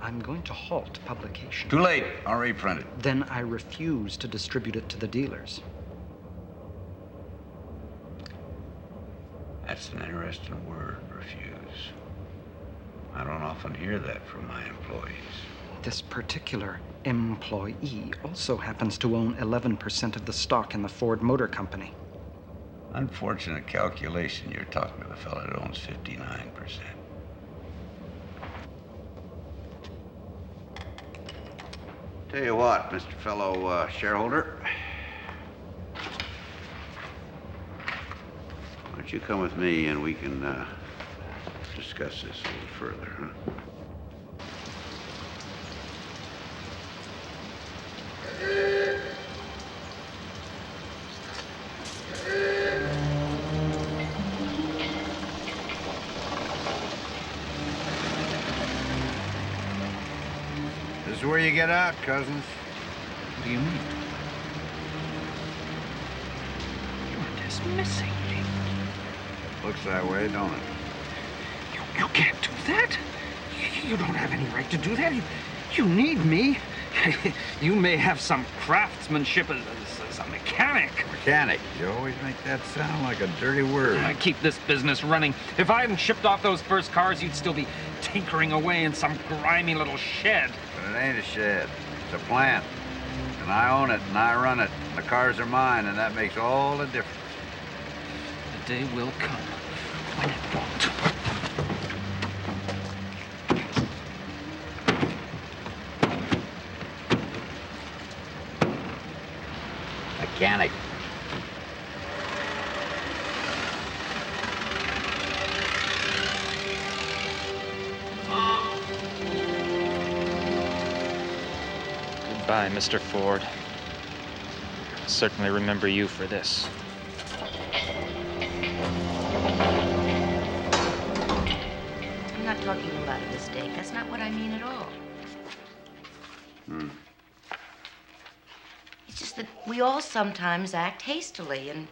I'm going to halt publication. Too late. Already printed. Then I refuse to distribute it to the dealers. That's an interesting word, refuse. I don't often hear that from my employees. This particular employee also happens to own 11% of the stock in the Ford Motor Company. Unfortunate calculation. You're talking to the fellow that owns 59%. Tell you what, Mr. Fellow shareholder. Why don't you come with me and we can discuss this a little further, huh? This is where you get out, Cousins. What do you mean? You're dismissing me. Looks that way, don't it? You can't do that. You don't have any right to do that. You need me. You may have some craftsmanship as a mechanic. Mechanic. You always make that sound like a dirty word. I keep this business running. If I hadn't shipped off those first cars, you'd still be tinkering away in some grimy little shed. But it ain't a shed. It's a plant. And I own it and I run it. The cars are mine, and that makes all the difference. The day will come when it won't. Mechanic. Goodbye, Mr. Ford. I'll certainly remember you for this. I'm not talking about a mistake. That's not what I mean at all. It's just that we all sometimes act hastily, and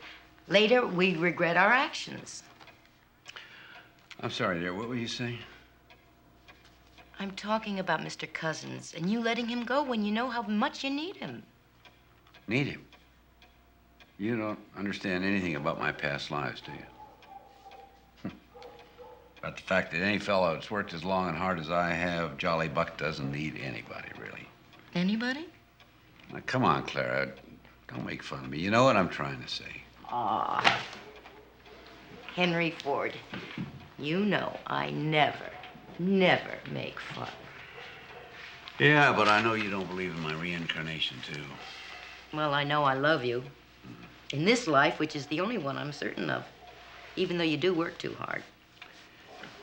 later we regret our actions. I'm sorry, dear. What were you saying? I'm talking about Mr. Cousins and you letting him go when you know how much you need him. Need him? You don't understand anything about my past lives, do you? About the fact that any fellow that's worked as long and hard as I have, Jolly Buck doesn't need anybody, really. Anybody? Now, come on, Clara. Don't make fun of me. You know what I'm trying to say. Ah, Henry Ford, you know I never make fun. Yeah, but I know you don't believe in my reincarnation, too. Well, I know I love you. In this life, which is the only one I'm certain of. Even though you do work too hard.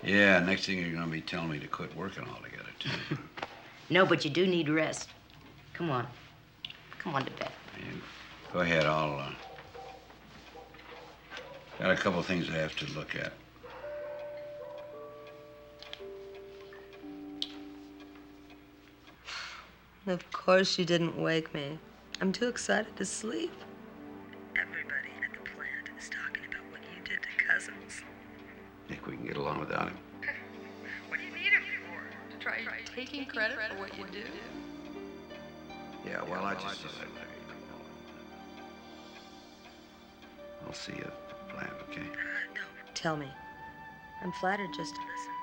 Yeah, next thing you're going to be telling me to quit working altogether, too. No, but you do need rest. Come on. Come on to bed. Yeah, go ahead, I'll, got a couple things I have to look at. Of course you didn't wake me. I'm too excited to sleep. Everybody at the plant is talking about what you did to Cousins. Think we can get along without him? What do you need him for? To try taking credit for what you do? Yeah, well, I just thought I'd let you know. I'll see you at the plant, okay? No, tell me. I'm flattered just to listen.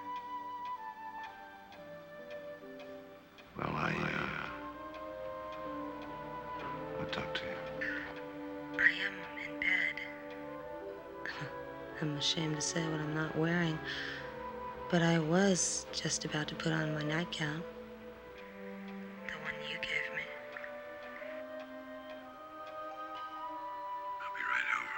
Well, I'll talk to you. I am in bed. I'm ashamed to say what I'm not wearing, but I was just about to put on my nightgown. The one you gave me. I'll be right over.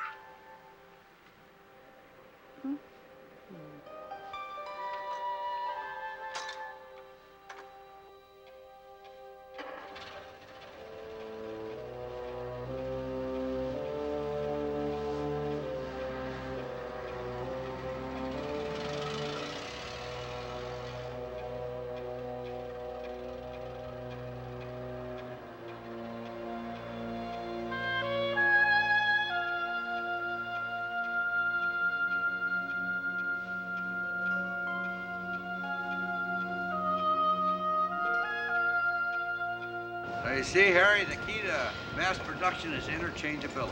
You see, Harry, the key to mass production is interchangeability.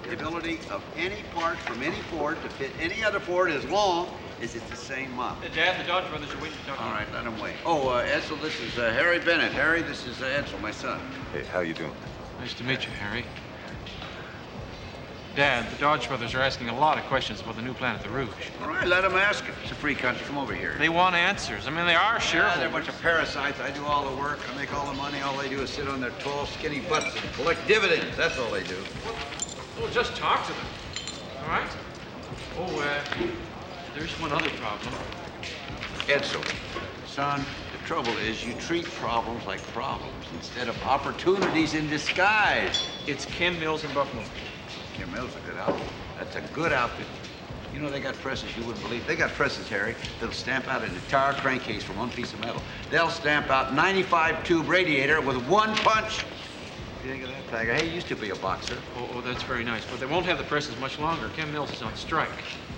The ability of any part from any Ford to fit any other Ford as long as it's the same model. Dad, the Dodge brothers are waiting to talk to you. All right, let them wait. Oh, Edsel, this is Harry Bennett. Harry, this is Edsel, my son. Hey, how you doing? Nice to meet you, Harry. Dad, the Dodge brothers are asking a lot of questions about the new plant at the Rouge. All right, let them ask him. It's a free country. Come over here. They want answers. I mean, they are shareholders. They're a bunch of parasites. I do all the work. I make all the money. All they do is sit on their tall, skinny butts and collect dividends. That's all they do. Oh, just talk to them. All right? Oh, there's one other problem. Edsel, son, the trouble is you treat problems like problems instead of opportunities in disguise. It's Ken Mills in Buffalo. Kim Mills a good outfit. That's a good outfit. You know, they got presses you wouldn't believe. They got presses, Harry, that'll stamp out an entire crankcase from one piece of metal. They'll stamp out 95 tube radiator with one punch. What do you think of that, Tiger? Hey, you used to be a boxer. Oh, that's very nice. But they won't have the presses much longer. Ken Mills is on strike.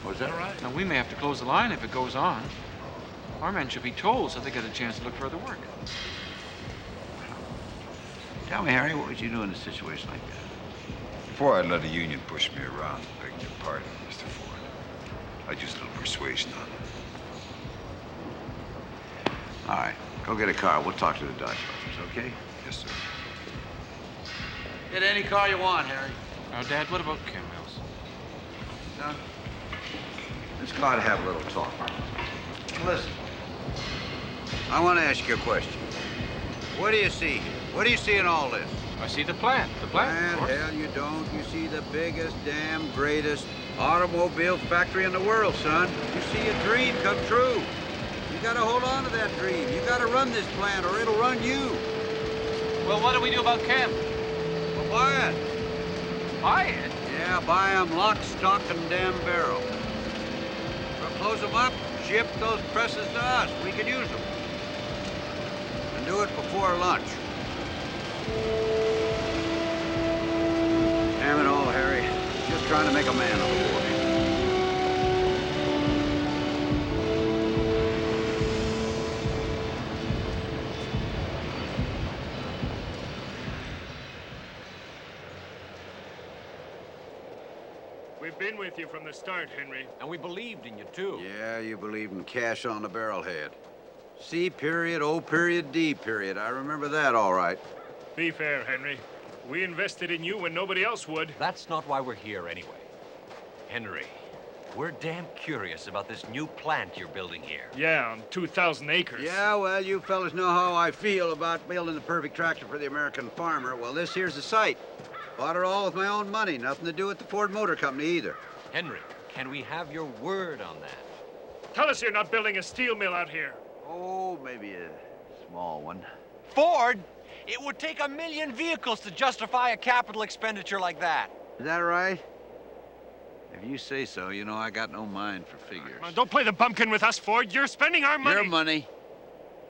Was that right? Now, we may have to close the line if it goes on. Our men should be told so they get a chance to look for other work. Tell me, Harry, what would you do in a situation like that? Before I'd let the union push me around, begging your pardon, Mr. Ford, I'd use a little persuasion on them. All right, go get a car. We'll talk to the Dodge brothers, okay? Yes, sir. Get any car you want, Harry. Now, Dad, what about Ken Mills? Son, let's go out and have a little talk. Listen, I want to ask you a question. What do you see here? What do you see in all this? I see the plant. The plant, of course. Hell, you don't. You see the biggest, damn greatest automobile factory in the world, son. You see a dream come true. You gotta hold on to that dream. You gotta run this plant or it'll run you. Well, what do we do about Ken? Well, buy it. Buy it? Yeah, buy 'em lock, stock, and damn barrel. We'll close 'em up, ship those presses to us. We can use 'em. And do it before lunch. Damn it all, Harry. Just trying to make a man of a boy. We've been with you from the start, Henry. And we believed in you, too. Yeah, you believe in cash on the barrelhead. C period, O period, D period. I remember that all right. Be fair, Henry. We invested in you when nobody else would. That's not why we're here anyway. Henry, we're damn curious about this new plant you're building here. Yeah, on 2,000 acres. Yeah, well, you fellas know how I feel about building the perfect tractor for the American farmer. Well, this here's the site. Bought it all with my own money. Nothing to do with the Ford Motor Company either. Henry, can we have your word on that? Tell us you're not building a steel mill out here. Oh, maybe a small one. Ford, it would take 1 million vehicles to justify a capital expenditure like that. Is that right? If you say so, you know I got no mind for figures. Now, don't play the bumpkin with us, Ford. You're spending our money. Your money.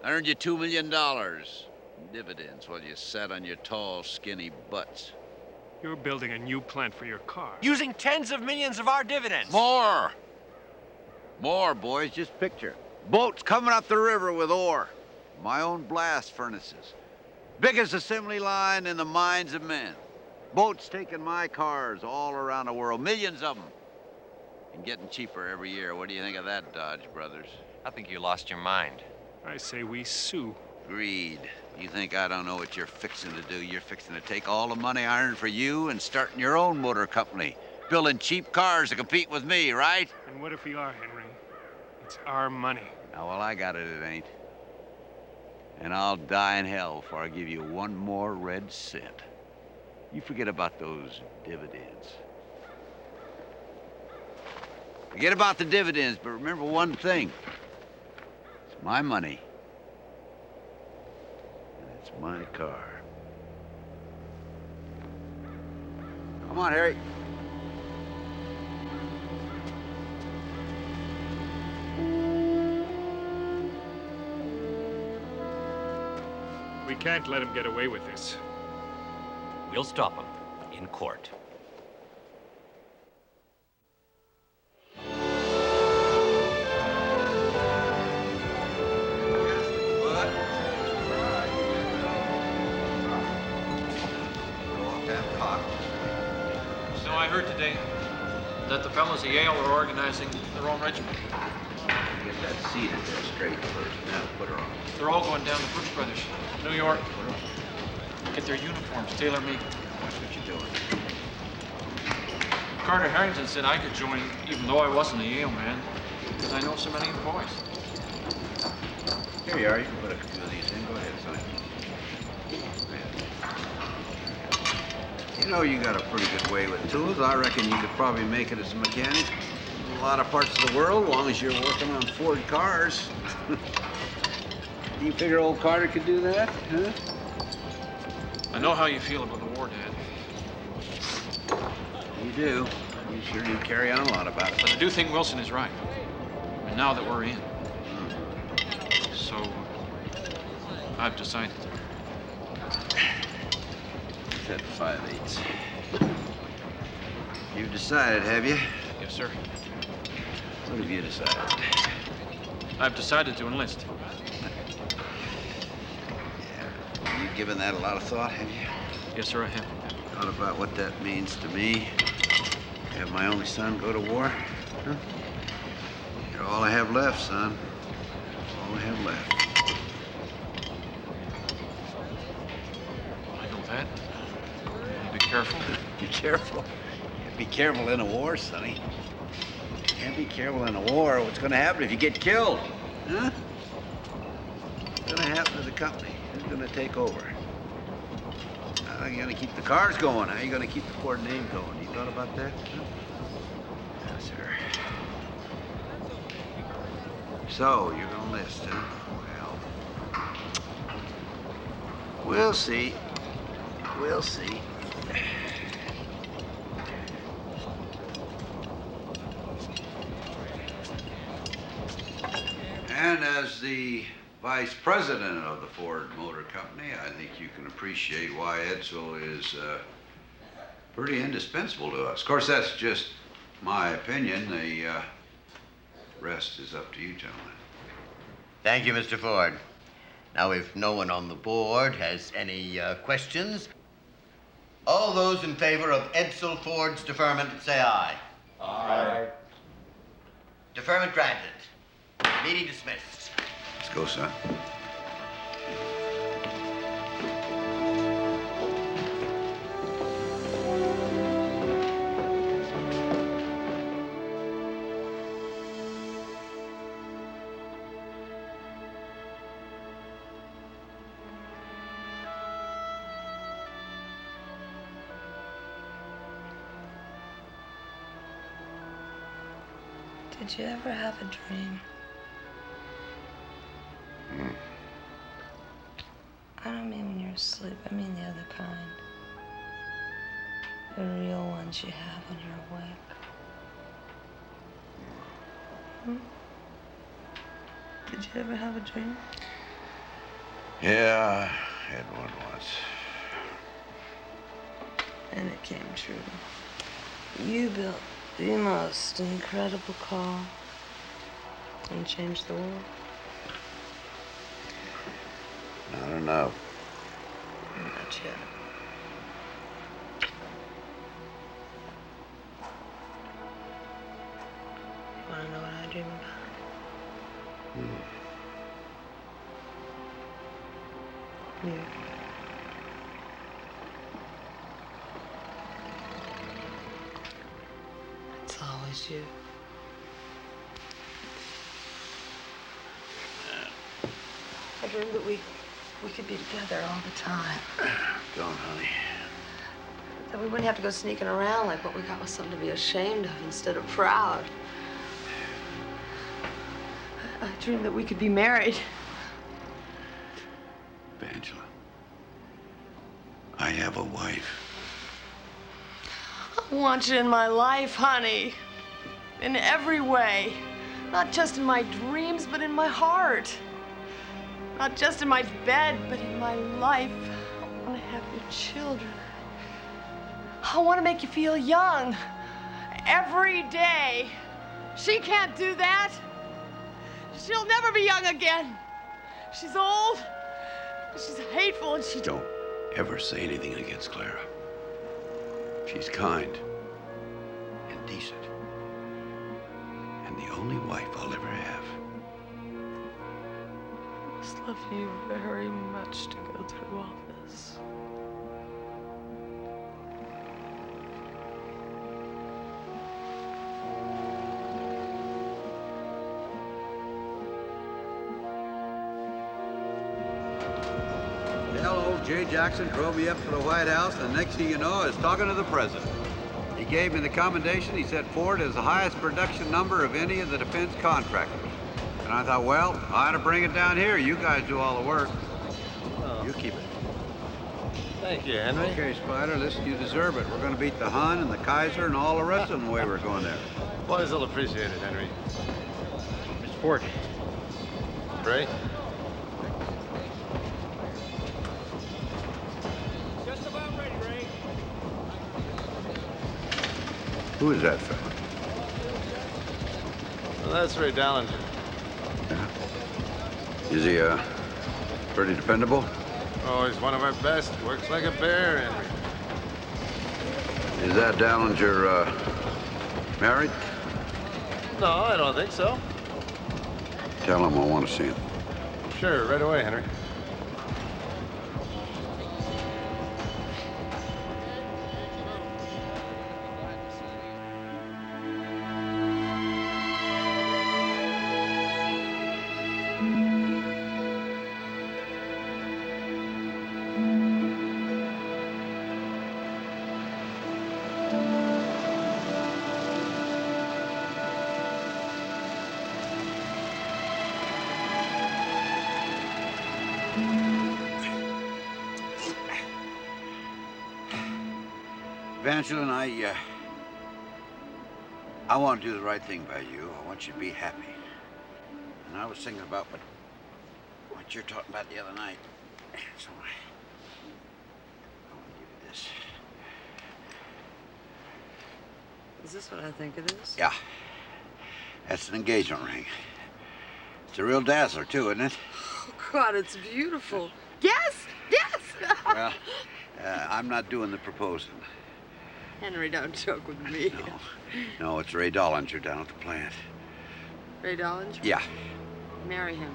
I earned you $2 million in dividends while you sat on your tall, skinny butts. You're building a new plant for your car. Using tens of millions of our dividends. More! More, boys. Just picture. Boats coming up the river with ore. My own blast furnaces. Biggest assembly line in the minds of men. Boats taking my cars all around the world. Millions of them. And getting cheaper every year. What do you think of that, Dodge brothers? I think you lost your mind. I say we sue. Greed. You think I don't know what you're fixing to do? You're fixing to take all the money I earned for you and starting your own motor company. Building cheap cars to compete with me, right? And what if we are, Henry? It's our money. Now, well, I got it, it ain't. And I'll die in hell before I give you one more red cent. You forget about those dividends. Forget about the dividends, but remember one thing. It's my money. And it's my car. Come on, Harry. We can't let him get away with this. We'll stop him in court. heard today that the fellows at Yale are organizing their own regiment. Get that seat in there straight first. Now put her on. They're all going down to Brooks Brothers, New York. Get their uniforms, tailor-made. Watch what you're doing. Carter Harrington said I could join, even though I wasn't a Yale man, because I know so many of the boys. Here you are. You can put a few of these in. Go ahead, Sonny. You know you got a pretty good way with tools. I reckon you could probably make it as a mechanic in a lot of parts of the world, as long as you're working on Ford cars. You figure old Carter could do that, huh? I know how you feel about the war, Dad. You do. You sure do carry on a lot about it. But I do think Wilson is right. And now that we're in. So, I've decided. Set 5/8. You've decided, have you? Yes, sir. What have you decided? I've decided to enlist. Yeah. You've given that a lot of thought, have you? Yes, sir, I have. Thought about what that means to me? Have my only son go to war? Huh? You're all I have left, son. All I have left. I know that. Be careful. Be careful. Be careful in a war, Sonny. Can't be careful in a war. What's going to happen if you get killed? Huh? What's going to happen to the company? Who's going to take over? How are you going to keep the cars going? How are you going to keep the Ford name going? You thought about that? Huh? Yes, sir. So, you're going to enlist, huh? Well, we'll see. We'll see. And as the vice president of the Ford Motor Company, I think you can appreciate why Edsel is pretty indispensable to us. Of course, that's just my opinion. The rest is up to you, gentlemen. Thank you, Mr. Ford. Now, if no one on the board has any questions, all those in favor of Edsel Ford's deferment, say aye. Aye. Deferment granted. Meeting dismissed. Let's go, son. Did you ever have a dream? I don't mean when you're asleep. I mean the other kind. The real ones you have when you're awake. Did you ever have a dream? Yeah, I had one once. And it came true. You built the most incredible car and changed the world. Not enough. Not yet. Want to know what I dream about? You. It's always you. I dreamed that we could be together all the time. Go on, honey. That we wouldn't have to go sneaking around like what we got was something to be ashamed of instead of proud. I dreamed that we could be married. Angela, I have a wife. I want you in my life, honey. In every way. Not just in my dreams, but in my heart. Not just in my bed, but in my life. I want to have your children. I want to make you feel young. Every day. She can't do that. She'll never be young again. She's old. She's hateful and she... Don't ever say anything against Clara. She's kind. decent. And the only wife I'll ever have. I just love you very much to go through all this. Hell, old Jay Jackson drove me up to the White House, and the next thing you know, I was talking to the president. He gave me the commendation. He said Ford has the highest production number of any of the defense contractors. And I thought, well, I ought to bring it down here. You guys do all the work. Oh. You keep it. Thank you, Henry. Okay, Spider, listen, you deserve it. We're going to beat the Hun and the Kaiser and all the rest of them the way we're going there. Boys will appreciate it, Henry. Mr. Ford. Ray? Just about ready, Ray. Who is that fella? Well, that's Ray Dallinger. Is he, pretty dependable? Oh, he's one of our best. Works like a bear, Henry. Is that Dallinger, married? No, I don't think so. Tell him I want to see him. Sure, right away, Henry. Evangeline, I want to do the right thing by you. I want you to be happy. And I was thinking about what you're talking about the other night. So I want to give you this. Is this what I think it is? Yeah. That's an engagement ring. It's a real dazzler, too, isn't it? Oh, God, it's beautiful. Yes! Yes! Well, I'm not doing the proposing. Henry, don't joke with me. No, it's Ray Dollinger down at the plant. Ray Dollinger? Yeah, Marry him.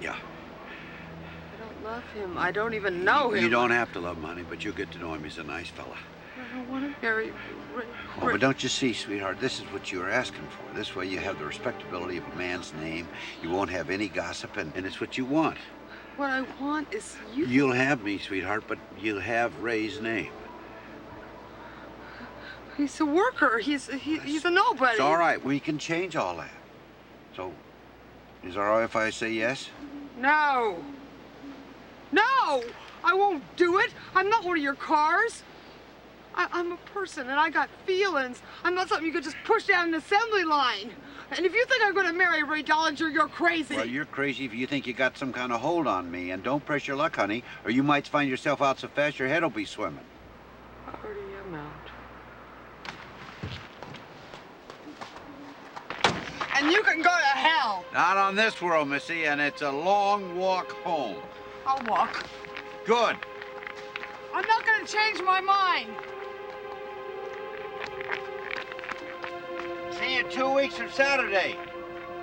yeah. I don't love him. I don't even know him. You don't have to love him, honey, but you'll get to know him. He's a nice fella. I don't want to marry Ray. Oh, but don't you see, sweetheart, this is what you're asking for. This way you have the respectability of a man's name. You won't have any gossip, and it's what you want. What I want is you. You'll have me, sweetheart, but you'll have Ray's name. He's a worker. He's a nobody. It's all right. We can change all that. So, is it all right if I say yes? No. No! I won't do it. I'm not one of your cars. I'm a person, and I got feelings. I'm not something you could just push down an assembly line. And if you think I'm going to marry Ray Dollinger, you're crazy. Well, you're crazy if you think you got some kind of hold on me. And don't press your luck, honey, or you might find yourself out so fast your head will be swimming. I already am out. And you can go to hell. Not on this world, Missy, and it's a long walk home. I'll walk. Good. I'm not going to change my mind. See you 2 weeks from Saturday.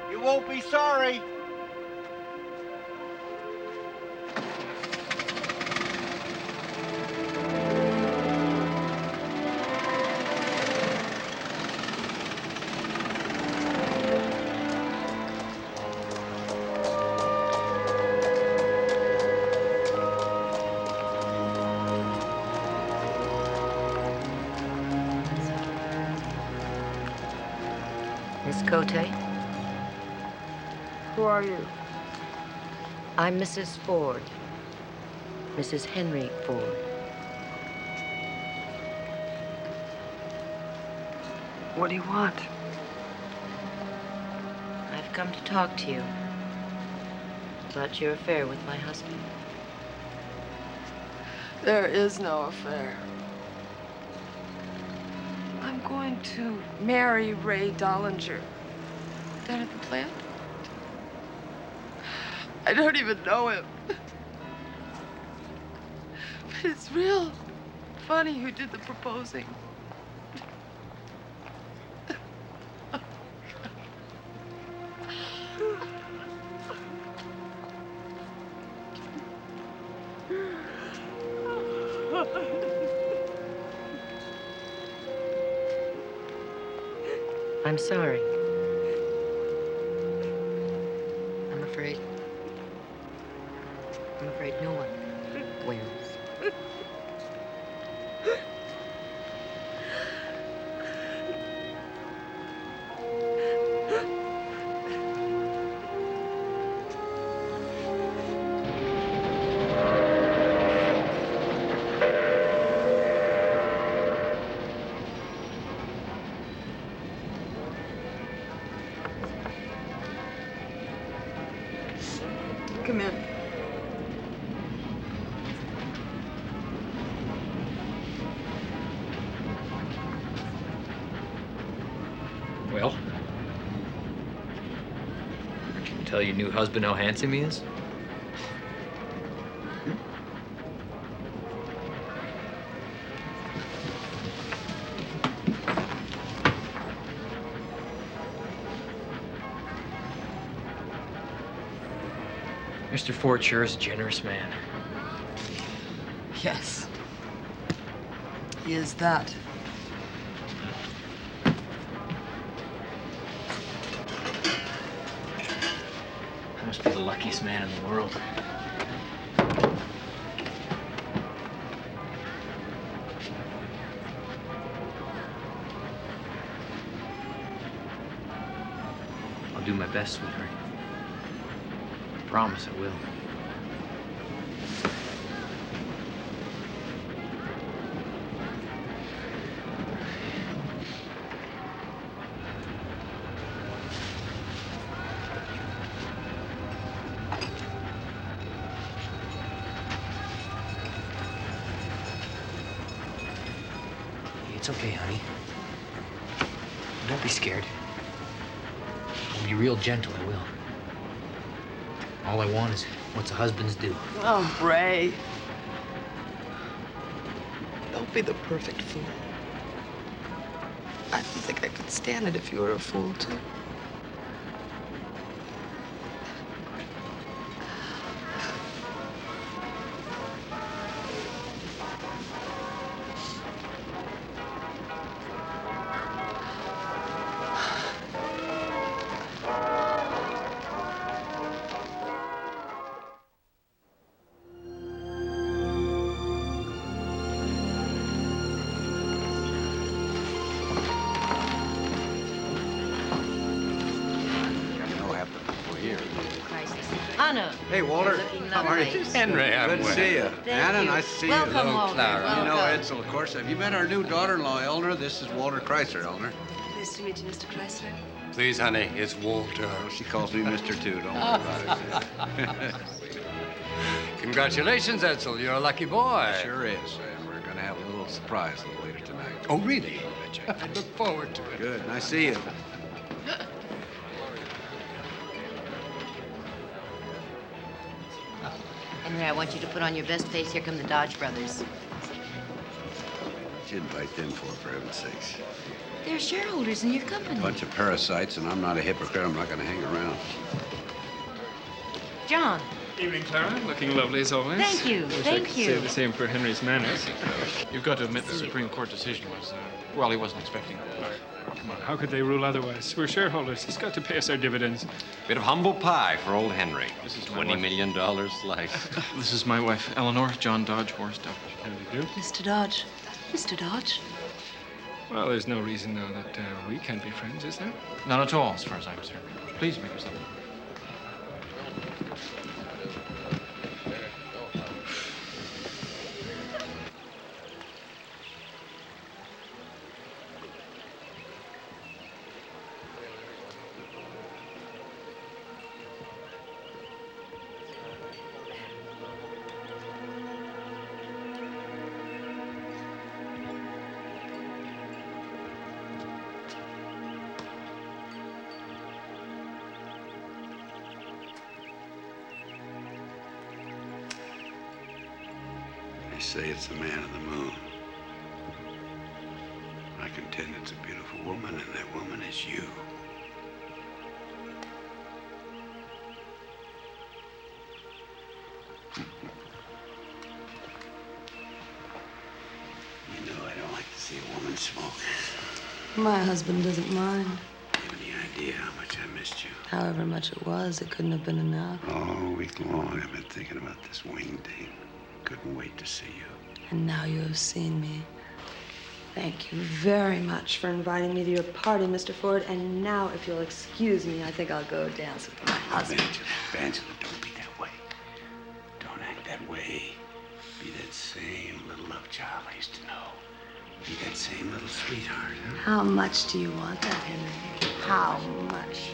You won't be sorry. Miss Cote, Who are you? I'm Mrs. Ford. Mrs. Henry Ford. What do you want? I've come to talk to you about your affair with my husband. There is no affair. I'm going to marry Ray Dollinger. Down at the plant. I don't even know him. But it's real funny who did the proposing. I'm sorry. I'm afraid no one wins. Come in. Well, I can tell your new husband how handsome he is. Mr. Ford sure is a generous man. Yes. He is that. I must be the luckiest man in the world. I'll do my best, sweetheart. I promise I will. It's okay, honey. Don't be scared. I'll be real gentle, I will. All I want is what's a husband's due. Oh, Ray. Don't be the perfect fool. I don't think I could stand it if you were a fool, too. Anna. Hey, Walter. Looking How are you? lovely. Henry, I'm good to see you. Thank Anna, you. nice to see Welcome, you. Hello, Walter. Clara. You know Welcome. Edsel, of course. Have you met our new daughter-in-law, Eleanor? This is Walter Chrysler, Eleanor. Nice to meet you, Mr. Chrysler. Please, honey, it's Walter. Oh, she calls me Mr. Too. Don't worry about it. Congratulations, Edsel. You're a lucky boy. Sure is. And we're going to have a little surprise a little later tonight. Oh, really? I look forward to it. Good. Nice to see you. Henry, I want you to put on your best face. Here come the Dodge brothers. What'd you invite them for heaven's sakes? They're shareholders in your company. Bunch of parasites, and I'm not a hypocrite. I'm not going to hang around. John. Evening, Clara. Looking lovely as always. Thank you. Wish I Thank could you. say the same for Henry's manners. You've got to admit the Supreme Court decision was, well, he wasn't expecting it. Come on, how could they rule otherwise? We're shareholders. He's got to pay us our dividends. Bit of humble pie for old Henry. This is my $20 wife. million slice. This is my wife, Eleanor, John Dodge, Horace Dodge. How do you do? Mr. Dodge. Mr. Dodge. Well, there's no reason, though, that we can't be friends, is there? None at all, as far as I'm concerned. Please make yourself. They say it's the man of the moon. I contend it's a beautiful woman, and that woman is you. see a woman smoke. My husband doesn't mind. You have any idea how much I missed you? However much it was, it couldn't have been enough. All week long, I've been thinking about this wing date. Couldn't wait to see you. And now you have seen me. Thank you very much for inviting me to your party, Mr. Ford. And now, if you'll excuse me, I think I'll go dance with my husband. Angela, don't be that way. Don't act that way. Be that same little love child I used to know. Be that same little sweetheart, huh? How much do you want that, Henry? How much?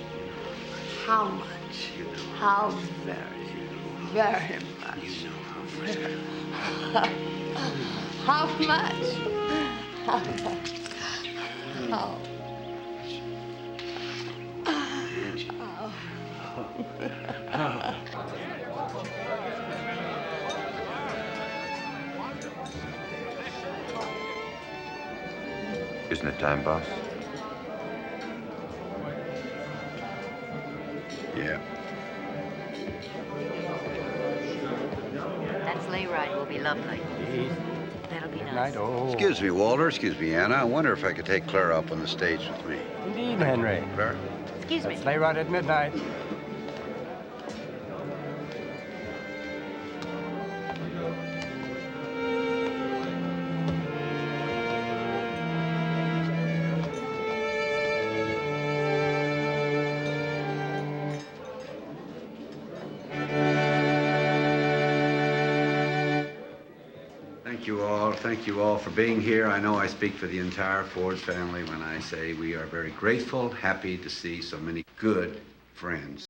How much? How very, very much. You know how much. How much? How much? How? Isn't it time, boss? Yeah. That sleigh ride will be lovely. That'll be nice. Excuse me, Walter. Excuse me, Anna. I wonder if I could take Clara up on the stage with me. Indeed, Henry. Clara? Excuse me. Sleigh ride at midnight. Thank you all for being here. I know I speak for the entire Ford family when I say we are very grateful, happy to see so many good friends.